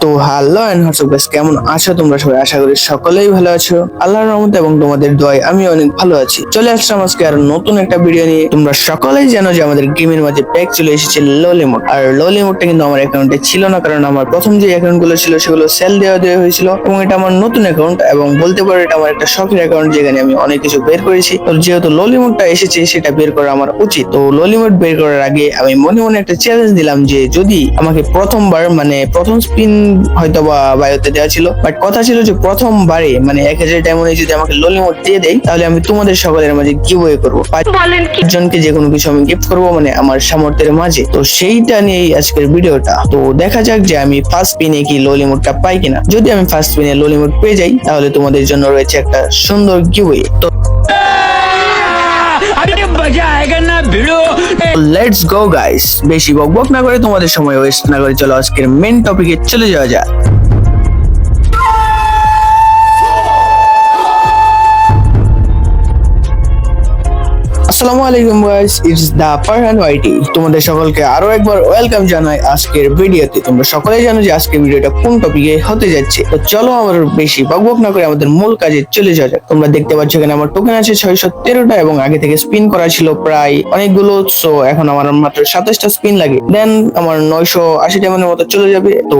তো hello and WhatsApp guys, কেমন আছো তোমরা সবাই? আশা করি সকলেই ভালো আছো। আল্লাহর রহমতে এবং তোমাদের দোয়ায় আমি অনেক ভালো আছি। চলে আসলাম আজকে আর নতুন একটা ভিডিও নিয়ে। তোমরা সকলেই জানো যে আমাদের গেমের মাঝে প্যাক চলে এসেছে লোলি মোড। আর লোলি মোডটা কিন্তু আমার অ্যাকাউন্টে ছিল না, কারণ আমার প্রথম যে অ্যাকাউন্ট গুলো ছিল সেগুলো সেল দেওয়া হয়েছিল, এবং এটা আমার নতুন অ্যাকাউন্ট এবং বলতে পারো এটা আমার একটা শখের অ্যাকাউন্ট, যেখানে আমি অনেক কিছু বের করেছি। তো যেহেতু লোলি মোডটা এসেছে সেটা বের করা আমার উচিত। তো লোলি মোড বের করার আগে আমি মনে মনে একটা চ্যালেঞ্জ দিলাম যে যদি আমাকে প্রথমবার মানে প্রথম স্পিন হয়তো বা বায়োতে দেওয়া ছিল, বাট কথা ছিল যে প্রথমবারে মানে 1000 ডায়মন্ডে যদি আমাকে লোলি মোড দিয়ে দেয়, তাহলে আমি তোমাদের সকলের মাঝে গিভওয়ে করবো, 5 জনকে যে কোনো কিছু আমি গিফট করবো, মানে আমার সামর্থ্যের মাঝে। তো সেইটা নিয়েই আজকের ভিডিওটা। তো দেখা যাক যে আমি ফার্স্ট স্পিনে কি লোলি মোডটা পাই কিনা। যদি আমি ফার্স্ট স্পিনে লোলি মোড পেয়ে যাই, তাহলে তোমাদের জন্য রয়েছে একটা সুন্দর গিভওয়ে। তো লেটস গো গাইস, বেশি বকবক না করে তোমাদের সময় ওয়েস্ট না করে চলো আজকের মেন টপিকে চলে যাওয়া যাক। আসসালামু আলাইকুম গাইস, ইটস দা ফারহান ওয়াইটি। তোমাদের সকলকে আরো একবার ওয়েলকাম জানাই আজকের ভিডিওতে। তোমরা সকলেই জানো যে আজকের ভিডিওটা কোন টপিকে হতে যাচ্ছে। তো চলো আমার বেশি বকবক না করে আমাদের মূল কাজে চলে যাওয়া যাক। তোমরা দেখতে পাচ্ছ এখানে আমার টোকেন আছে 613টা, এবং আগে থেকে স্পিন করা ছিল প্রায় অনেকগুলো। সো এখন আমার মাত্র 27টা স্পিন লাগে, দেন আমার 980 ডায়মন্ডের মতো চলে যাবে। তো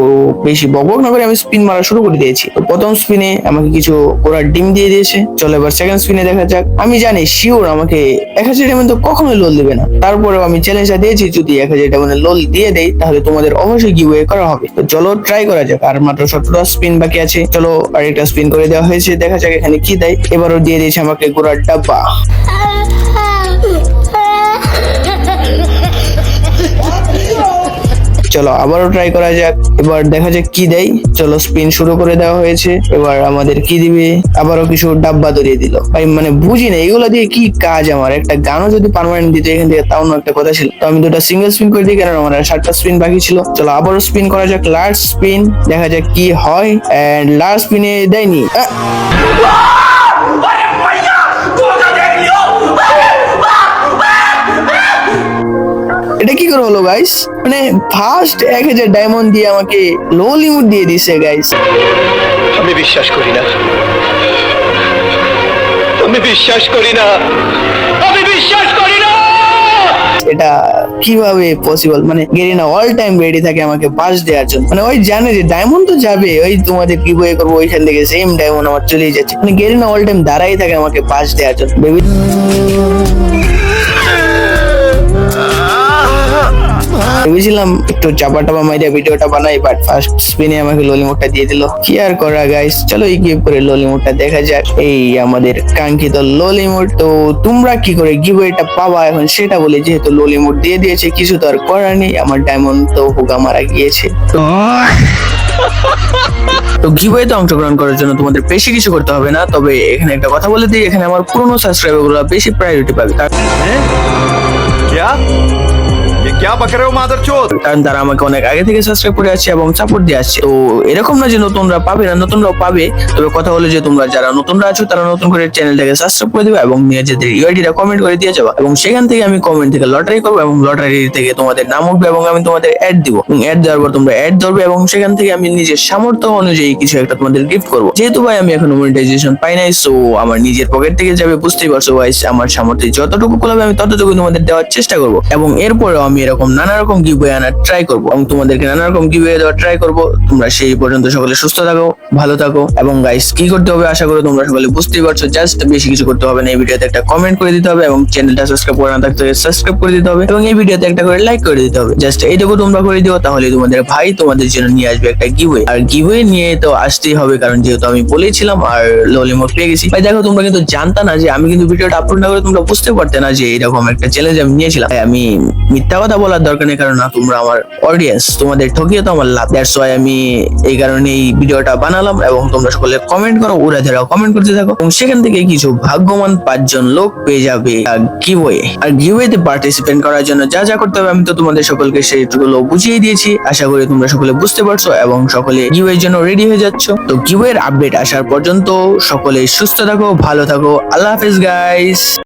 বেশি বকবক না করে আমি স্পিন মারা শুরু করে দিয়েছি। তো প্রথম স্পিনে আমাকে কিছু ঘোড়ার ডিম দিয়ে দিয়েছে। চলো এবার সেকেন্ড স্পিনে দেখা যাক। আমি জানি শিওর আমাকে 1000 ডায়মন্ড তো কখনোই লোল দিবে না, তারপরেও আমি চ্যালেঞ্জটা দিয়েছি যদি 1000 ডায়মন্ডে লোল দিয়ে দেই, তাহলে তোমাদের অবশ্যই গিভওয়ে করা হবে। তো চলো ট্রাই করা যাক। আর মাত্র 17টা স্পিন বাকি আছে। চলো আরেকটা স্পিন করে দেওয়া হয়েছে, দেখা যাক এখানে কি দেয়। এবারও দিয়ে দিয়েছে আমাকে ঘোড়ার ডাব্বা। চলো আবারও ট্রাই করা যাক, এবার দেখা যাক কি দেয়। চলো স্পিন শুরু করে দেওয়া হয়েছে, এবার আমাদের কি দিবে। আবারও কিছু ডাব্বা ধরিয়ে দিল। ভাই মানে বুঝি না এগুলো দিয়ে কি কাজ। আমার একটা গানও যদি পার্মানেন্ট দিতে এখান থেকে, তাও একটা কথা ছিল। তো আমি দুটো সিঙ্গেল স্পিন করে দিই, কারণ আমার 7টা স্পিন বাকি ছিল। চলো আবারও স্পিন করা যাক, লাস্ট স্পিন, দেখা যাক কি হয়। এন্ড লাস্ট স্পিনে দেয়নি। এটা কি করে হলো গাইস? মানে ফার্স্ট 1000 ডায়মন্ড দিয়ে আমাকে লো লিমিট দিয়ে দিছে গাইস। আমি বিশ্বাস করি না, আমি বিশ্বাস করি না, আমি বিশ্বাস করি না। এটা কিভাবে পসিবল? মানে গেরিনা অল টাইম রেডি থাকে আমাকে পাস দেওয়ার জন্য। মানে ওই জানে যে ডায়মন্ড তো যাবে, ওই তোমাদের গিভওয়ে করবো, ওইখান থেকে সেম ডায়মন্ড আমার চলেই যাচ্ছে। মানে গেরিনা অল টাইম দাঁড়াই থাকে আমাকে পাস দেওয়ার জন্য। ভেবেছিলাম একটু চাপা টাপা মাইরা ভিডিওটা বানাই, বাট ফার্স্ট স্পিনে আমাকে লোলি মোডটা দিয়ে দিল। কি আর করা গাইস, চলো এই গিভ করে লোলি মোডটা দেখা যাক। এই আমাদের কাঙ্ক্ষিত লোলি মোড। তো তোমরা কি করে গিভওয়েটা পাবা এখন সেটা বলে, যেহেতু লোলি মোড দিয়ে দিয়েছে কিছু তো আর করার নেই। আমার ডায়মন্ড তো হুগা মারা গিয়েছে। তো গিভওয়েতে অংশগ্রহণ করার জন্য তোমাদের বেশি কিছু করতে হবে না, তবে এখানে একটা কথা বলে দিই, এখানে আমার পুরনো সাবস্ক্রাইবার গুলো বেশি প্রায়োরিটি পাবে। কারণ তারা আমাকে অনেক আগে থেকে সাবস্ক্রাইব করে আছে এবং সাপোর্ট দিয়ে আসছে। তো এরকম না যে নতুনরা পাবে না, নতুনরাও পাবে। তবে কথা হলো যে তোমরা যারা নতুনরা আছো তারা নতুন করে চ্যানেলটাকে সাবস্ক্রাইব করে দিবে এবং নিজেদের ইউআইডিটা কমেন্ট করে দিয়ে যাবে, এবং সেখান থেকে আমি কমেন্ট থেকে লটারি করবো, এবং লটারি থেকে তোমাদের নাম উঠবে এবং আমি তোমাদের অ্যাড দিব। অ্যাড দেওয়ার পর তোমরা অ্যাড ধরবে, এবং সেখান থেকে আমি নিজের সামর্থ্য অনুযায়ী কিছু একটা তোমাদের গিফট করবো। যেহেতু ভাই আমি এখন মনিটাইজেশন পাই নাই, সো আমার নিজের পকেট থেকে যাবে, বুঝতেই পারছো গাইস। আমার সামর্থ্যে যতটুকু কুলাবে আমি ততটুকু তোমাদের দেওয়ার চেষ্টা করবো, এবং এরপরেও আমি এরকম নানা রকম গিভওয়ে আনার ট্রাই করবো এবং তোমাদেরকে নানা রকম গিভওয়ে দেওয়ার ট্রাই করবো। তোমরা সেই পর্যন্ত সকলে সুস্থ থাকো, ভালো থাকো। এবং গাইস কি করতে হবে আশা করি তোমরা সকলে বুঝতেই পারছো। জাস্ট বেশি কিছু করতে হবে না, এই ভিডিওতে একটা কমেন্ট করে দিতে হবে, এবং চ্যানেলটা সাবস্ক্রাইব করে না থাকতে সাবস্ক্রাইব করে দিতে হবে, এবং এই ভিডিওতে একটা করে লাইক করে দিতে হবে। জাস্ট এইটুকু তোমরা করে দিও, তাহলে তোমাদের ভাই তোমাদের জন্য নিয়ে আসবে একটা গিভওয়ে। আর গিভওয়ে নিয়ে তো আসতেই হবে, কারণ যেহেতু আমি বলেছিলাম আর লোলি মোড পেয়ে গেছি। ভাই দেখো তোমরা কিন্তু জানতা না যে আমি কিন্তু ভিডিওটা আপলোড না করে তোমরা বুঝতে পারতে না যে এরকম একটা চ্যালেঞ্জ আমি নিয়েছিলাম। আমি মিথ্যা কথা বলার দরকার নেই, কারণ তোমরা আমার অডিয়েন্স, তোমাদের ঠকিয়ে তো আমার লাভ। দ্যাটস ওয়াই আমি এই কারণে এই ভিডিওটা বানালাম, এবং তোমরা সকলে কমেন্ট করো, ওরা যারাও কমেন্ট করতে থাকো, এবং সেখান থেকে কিছু ভাগ্যবান 5 জন লোক পেয়ে যাবে গিভওয়ে। আর গিভওয়েতে পার্টিসিপেট করার জন্য যা যা করতে হবে আমি তো তোমাদের সকলকে সেইগুলো বুঝিয়ে দিয়েছি। আশা করি তোমরা সকলে বুঝতে পারছো এবং সকলে গিভওয়ের জন্য রেডি হয়ে যাচ্ছ। তো গিভওয়ের আপডেট আসার পর্যন্ত সকলে সুস্থ থাকো, ভালো থাকো। আল্লাহ হাফেজ গাইস।